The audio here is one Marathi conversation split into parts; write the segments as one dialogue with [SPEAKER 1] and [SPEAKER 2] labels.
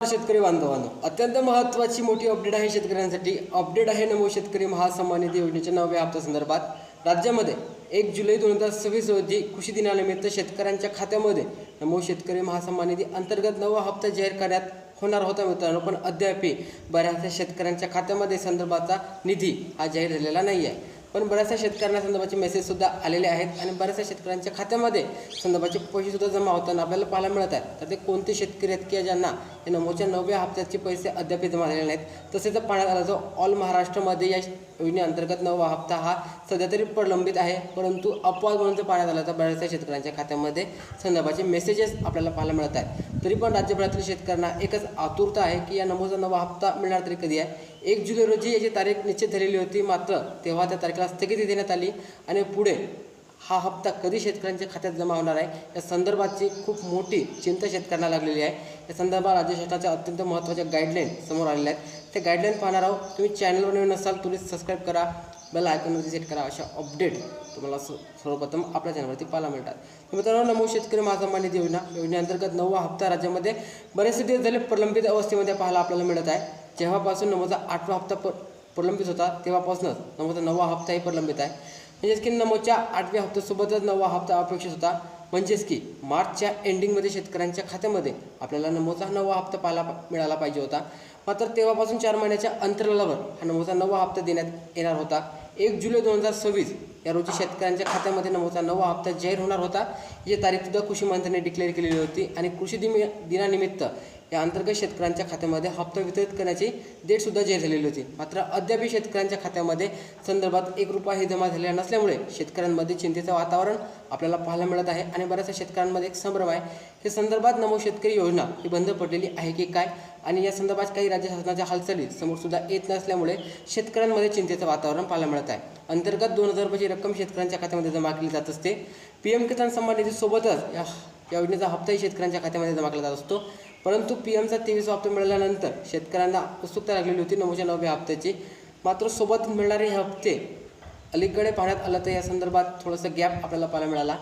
[SPEAKER 1] शेतकरी बांधवांनो, अत्यंत महत्त्वाची मोठी अपडेट आहे शेतकऱ्यांसाठी. अपडेट आहे नमो शेतकरी महासन्मान निधी योजनेच्या 9व्या हप्त्या संदर्भात. राज्यामध्ये 1 जुलै 2026 रोजी कृषी दिनानिमित्त शेतकऱ्यांच्या खात्यामध्ये नमो शेतकरी महासन्मान निधी अंतर्गत 9वा हप्ता जाहीर करण्यात होणार होता मित्रांनो. पण अद्यापही बऱ्याचशा शेतकऱ्यांच्या खात्यामध्ये संदर्भाचा निधी हा जाहीर झालेला नाही आहे. पण बऱ्याचशा शेतकऱ्यांना संदर्भाचे मेसेजसुद्धा आलेले आहेत आणि बऱ्याचशा शेतकऱ्यांच्या खात्यामध्ये संदर्भाचे पैसेसुद्धा जमा होताना आपल्याला पाहायला मिळत आहेत. तर ते कोणते शेतकरी आहेत की ज्यांना या नमोच्या 9व्या हप्त्याचे पैसे अद्याप जमा झालेले नाहीत. तसेच पाहण्यात आला जो ऑल महाराष्ट्रामध्ये या योजनेअंतर्गत 9वा हप्ता हा सध्या तरी प्रलंबित आहे. परंतु अपवाद म्हणून जर पाहण्यात आला तर बऱ्याचशा शेतकऱ्यांच्या खात्यामध्ये संदर्भाचे मेसेजेस आपल्याला पाहायला मिळत आहेत. तरी पण राज्यभरातील शेतकऱ्यांना एकच आतुरता आहे की या नमोचा 9वा हप्ता मिळणार तरी कधी आहे. 1 जुलै रोजी याची तारीख निश्चित झालेली होती, मात्र तेव्हा त्या तारखेला स्थगिती देण्यात आली आणि पुढे हा हप्ता कधी शेतकऱ्यांच्या खात्यात जमा होणार आहे या संदर्भाची खूप मोठी चिंता शेतकऱ्यांना लागलेली आहे. या संदर्भात राज्य शासनाच्या अत्यंत महत्त्वाच्या गाईडलाईन समोर आलेल्या आहेत. ते गाईडलाईन पाहणार आहोत. तुम्ही चॅनलवर नवीन असाल तुम्ही सबस्क्राईब करा, बेल आयकॉनवरती सेट करा. अशा अपडेट तुम्हाला सर्वप्रथम आपल्या चॅनलवरती पाहायला मिळतात. मित्रांनो, नमो शेतकरी महासन्मान निधी योजनेअंतर्गत 9वा हप्ता राज्यामध्ये बरेचसे दिवस झाले प्रलंबित अवस्थेमध्ये पाहायला आपल्याला मिळत आहे. जेव्हापासून नमोचा 8वा हप्ता प्रलंबित होता तेव्हापासूनच नमोचा 9वा हप्ताही प्रलंबित आहे. म्हणजेच की नमोच्या 8व्या हप्त्यासोबतच 9वा हप्ता अपेक्षित होता. म्हणजेच की मार्चच्या एंडिंगमध्ये शेतकऱ्यांच्या खात्यामध्ये आपल्याला नमोचा 9वा हप्ता मिळाला पाहिजे होता. मात्र तेव्हापासून 4 महिन्याच्या अंतराळावर हा नमोचा 9वा हप्ता देण्यात येणार होता. 1 जुलै 2026 या रोजी शेतकऱ्यांच्या खात्यामध्ये नमोचा 9वा हप्ता जाहीर होणार होता. ही तारीखसुद्धा कृषी मंत्र्यांनी डिक्लेअर केलेली होती आणि कृषी दिनानिमित्त या अंतर्गत शेतकऱ्यांच्या खात्यामध्ये हप्ता वितरित करण्याची डेटसुद्धा जाहीर झालेली होती. मात्र अद्यापही शेतकऱ्यांच्या खात्यामध्ये संदर्भात 1 रुपयाही जमा झालेला नसल्यामुळे शेतकऱ्यांमध्ये चिंतेचं वातावरण आपल्याला पाहायला मिळत आहे आणि बऱ्याचशा शेतकऱ्यांमध्ये एक संभ्रम आहे. हे संदर्भात नमो शेतकरी योजना ही बंद पडलेली आहे की काय आणि या संदर्भात काही राज्य शासनाच्या हालचाली समोरसुद्धा येत नसल्यामुळे शेतकऱ्यांमध्ये चिंतेचं वातावरण पाहायला मिळत आहे. अंतर्गत 2000 रुपयाची रक्कम शेतकऱ्यांच्या खात्यामध्ये जमा केली जात असते. PM किसान सन्मान निधीसोबतच या योजनेचा हप्ताही शेतकऱ्यांच्या खात्यामध्ये जमा केला जात असतो. परंतु PMचा 23वा हप्ता मिळाल्यानंतर शेतकऱ्यांना उत्सुकता लागलेली होती नमोच्या 9व्या हप्त्याची. मात्र सोबत मिळणारे हे हप्ते अलीकडे पाहण्यात आलं तर या संदर्भात थोडंसं गॅप आपल्याला पाहायला मिळाला.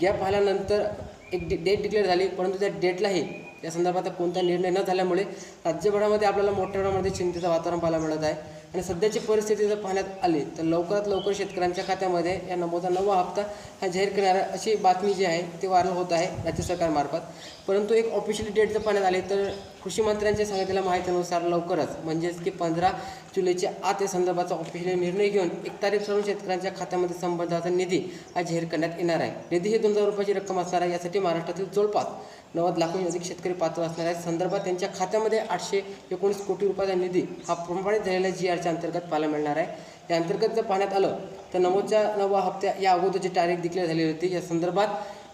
[SPEAKER 1] गॅप पाहिल्यानंतर एक डेट डिक्लेअर झाली, परंतु त्या डेटलाही या संदर्भात कोणता निर्णय न झाल्यामुळे राज्यभरामध्ये आपल्याला मोठ्या प्रमाणामध्ये चिंतेचं वातावरण पाहायला मिळत आहे. आणि सध्याची परिस्थिती जर पाहण्यात आली तर लवकरात लवकर शेतकऱ्यांच्या खात्यामध्ये या नमोचा 9वा हप्ता हा जाहीर करणार अशी बातमी जी आहे ती व्हायरल होत आहे राज्य सरकारमार्फत. परंतु एक ऑफिशियल डेट जर पाहण्यात आली तर कृषी मंत्र्यांच्या सांगितलेल्या माहितीनुसार लवकरच म्हणजेच की 15 जुलैच्या आत या संदर्भाचा ऑफिशियल निर्णय घेऊन 1 तारीख ठरवून शेतकऱ्यांच्या खात्यामध्ये संबंधाचा निधी हा जाहीर करण्यात येणार आहे. निधी ही 2000 रुपयाची रक्कम असणार आहे. यासाठी महाराष्ट्रातील जवळपास 90 लाखांहून अधिक शेतकरी पात्र असणार आहेत. संदर्भात त्यांच्या खात्यामध्ये 819 कोटी रुपयाचा निधी हा प्रमाणित झालेल्या GRच्या अंतर्गत पाहायला मिळणार आहे. या अंतर्गत जर पाहण्यात आलं तर नमोच्या 9वा हप्त्या या अगोदरची तारीख डिक्लेअर झालेली होती. या संदर्भात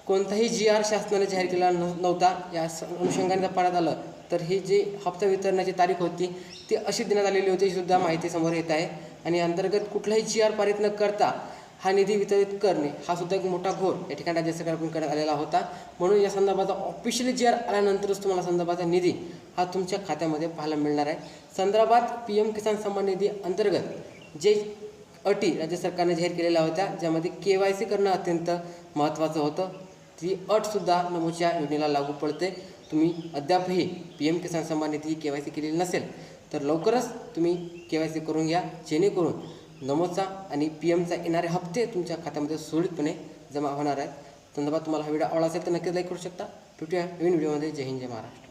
[SPEAKER 1] कोणताही GR शासनाने जाहीर केला नव्हता. या अनुषंगाने जर पाहण्यात आलं तर ही जी हप्ता वितरणाची तारीख होती ती अशी देण्यात आलेली होती सुद्धा माहिती समोर येत आहे. आणि अंतर्गत कुठलाही GR पारित न करता हा निधी वितरित करणे हा सुद्धा एक मोठा घोर या ठिकाणी राज्य सरकारकडून करण्यात आलेला होता. म्हणून या संदर्भाचा ऑफिशियली GR आल्यानंतरच तुम्हाला संदर्भाचा निधी हा तुमच्या खात्यामध्ये पाहायला मिळणार आहे. संदर्भात PM किसान सन्मान निधी अंतर्गत जे अटी राज्य सरकारने जाहीर केलेल्या होत्या ज्यामध्ये KYC करणं अत्यंत महत्त्वाचं होतं, ती अटसुद्धा नमोच्या योजनेला लागू पडते. तुम्ही अद्यापही PM किसान सन्मान निधी KYC केलेली नसेल तर लवकरच तुम्ही KYC करून घ्या, जेणेकरून नमोचा आणि PMचा येणारे हप्ते तुमच्या खात्यामध्ये सुरळीतपणे जमा होणार आहेत. संदर्भात तुम्हाला हा व्हिडिओ आवडला असेल तर नक्कीच लाईक करू शकता. भेटूया नवीन व्हिडिओमध्ये. जय हिंद, जय महाराष्ट्र.